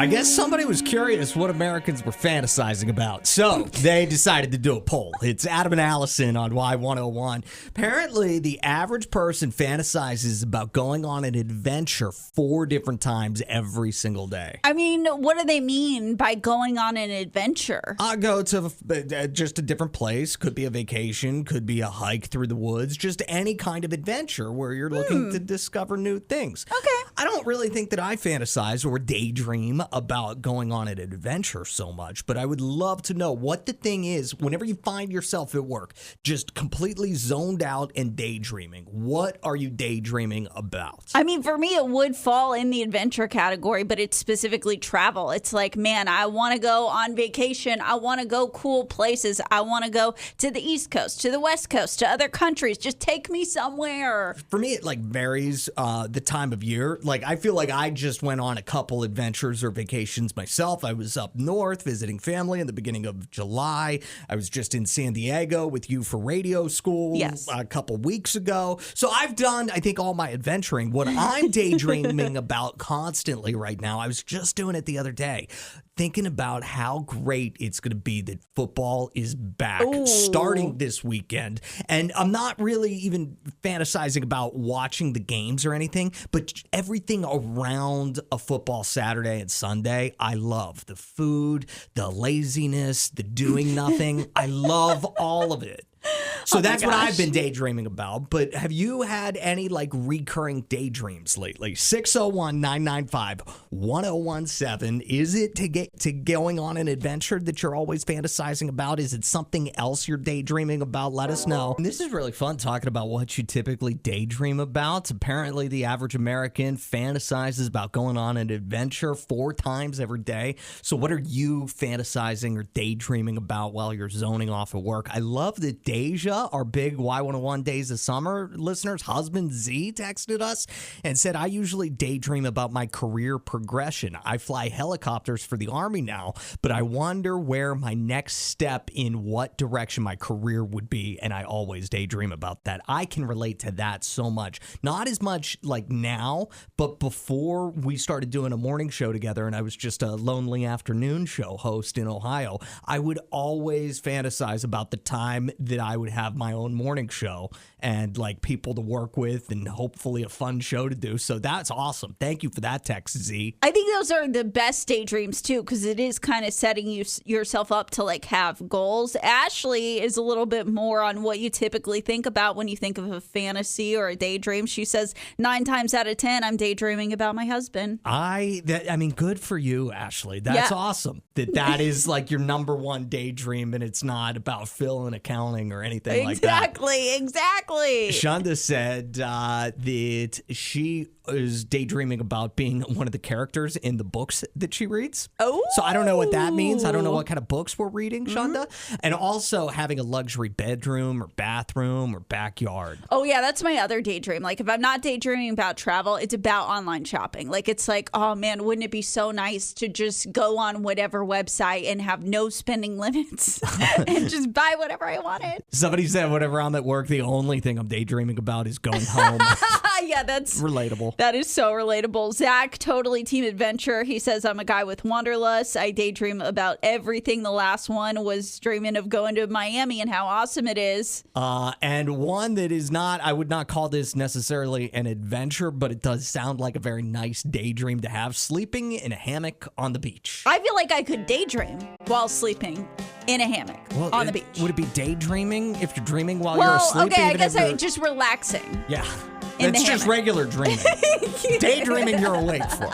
I guess somebody was curious what Americans were fantasizing about, so they decided to do a poll. It's Adam and Allison on Y101. Apparently, the average person fantasizes about going on an adventure 4 different times every single day. I mean, what do they mean by going on an adventure? I go to just a different place. Could be a vacation, could be a hike through the woods, just any kind of adventure where you're looking to discover new things. Okay. I don't really think that I fantasize or daydream about going on an adventure so much, but I would love to know what the thing is whenever you find yourself at work, just completely zoned out and daydreaming. What are you daydreaming about? I mean, for me, it would fall in the adventure category, but it's specifically travel. It's like, man, I want to go on vacation. I want to go cool places. I want to go to the East Coast, to the West Coast, to other countries. Just take me somewhere. For me, it varies the time of year. I feel like I just went on a couple adventures or vacations myself. I was up north visiting family in the beginning of July. I was just in San Diego with you for radio school a couple weeks ago. So I've done, I think, all my adventuring. What I'm daydreaming about constantly right now, I was just doing it the other day, thinking about how great it's going to be that football is back starting this weekend. And I'm not really even fantasizing about watching the games or anything, but everything around a football Saturday and Sunday, I love. The food, the laziness, the doing nothing. I love all of it. So that's what I've been daydreaming about. But have you had any recurring daydreams lately? 601-995-1017. Is it to get to going on an adventure that you're always fantasizing about? Is it something else you're daydreaming about? Let us know. And this is really fun talking about what you typically daydream about. Apparently, the average American fantasizes about going on an adventure 4 times every day. So what are you fantasizing or daydreaming about while you're zoning off at work? I love that Deja, our big Y101 Days of Summer listeners, husband Z, texted us and said, I usually daydream about my career progression. I fly helicopters for the Army now, but I wonder where my next step in what direction my career would be, and I always daydream about that. I can relate to that so much. Not as much now, but before we started doing a morning show together and I was just a lonely afternoon show host in Ohio, I would always fantasize about the time that I would have my own morning show and people to work with and hopefully a fun show to do. So that's awesome. Thank you for that text, Z. I think those are the best daydreams too, because it is kind of setting yourself up to have goals. Ashley is a little bit more on what you typically think about when you think of a fantasy or a daydream. She says 9 times out of 10, I'm daydreaming about my husband. I mean, good for you, Ashley. That's awesome. That is your number one daydream, and it's not about Phil and accounting or anything like that. Exactly. Shonda said that she is daydreaming about being one of the characters in the books that she reads. Oh. So I don't know what that means. I don't know what kind of books we're reading, Shonda. And also having a luxury bedroom or bathroom or backyard. Oh, yeah, that's my other daydream. If I'm not daydreaming about travel, it's about online shopping. It's oh, man, wouldn't it be so nice to just go on whatever website and have no spending limits and just buy whatever I wanted? Somebody said whenever I'm at work, the only thing I'm daydreaming about is going home. Yeah, that's relatable. That is so relatable. Zach, totally team adventure. He says, I'm a guy with wanderlust. I daydream about everything. The last one was dreaming of going to Miami and how awesome it is. And one that is not, I would not call this necessarily an adventure, but it does sound like a very nice daydream to have, sleeping in a hammock on the beach. I feel like I could daydream while sleeping in a hammock on the beach. Would it be daydreaming if you're dreaming while you're asleep? Okay, I guess just relaxing. Yeah. It's just regular dreaming. Daydreaming you're awake for.